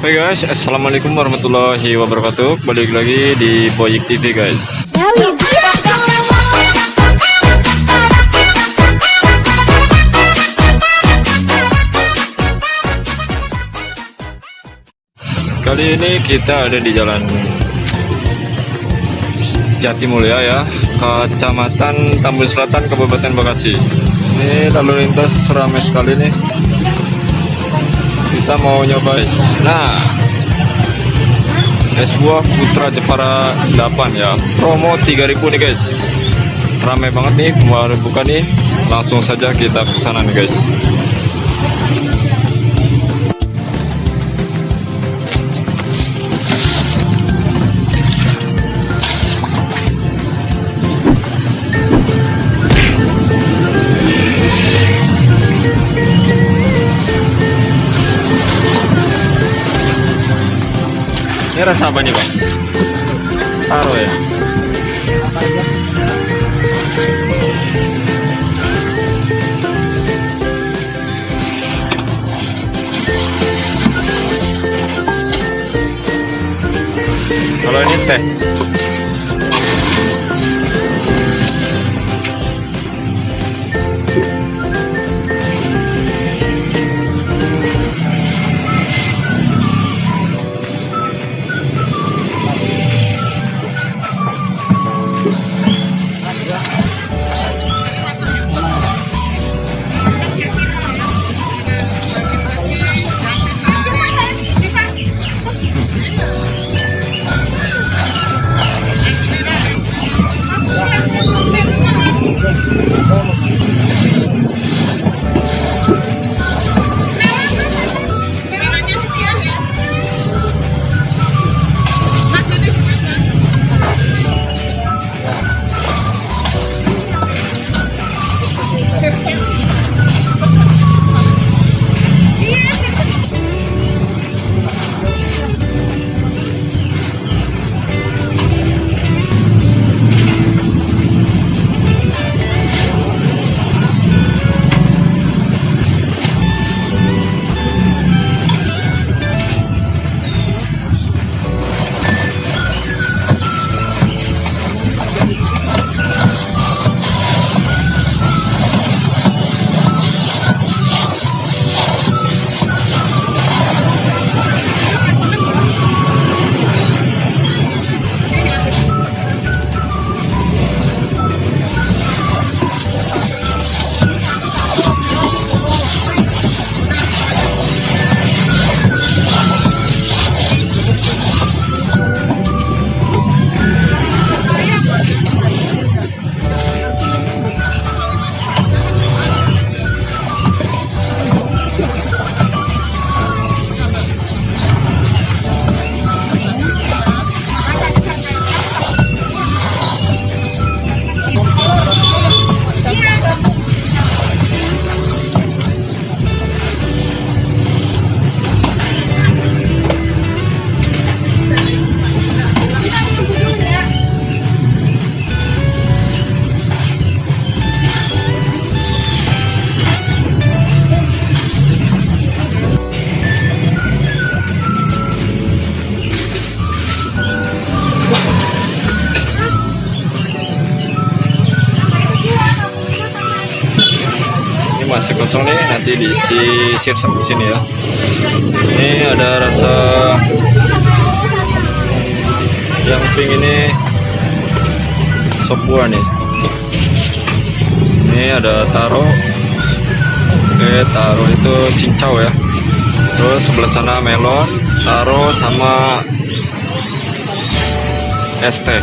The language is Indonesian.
Hai guys, assalamualaikum warahmatullahi wabarakatuh. Balik lagi di Boyik TV guys. Kali ini kita ada di Jalan Jatimulya ya, Kecamatan Tambun Selatan, Kabupaten Bekasi. Ini lalu lintas ramai sekali nih. Kita mau nyoba guys. Nah, es buah Putra Jepara 8 ya, promo 3000 nih guys. Ramai banget nih, kemarin buka nih. Langsung saja kita ke sana nih guys. Ini rasa apa nih bang? Taro ya? Kalau ini teh. Masih kosong nih, nanti diisi sir sampai sini ya. Ini ada rasa yang pink ini sop buah nih. Ini ada taro. Oke, taro itu cincau ya. Terus sebelah sana melon, taro sama es teh.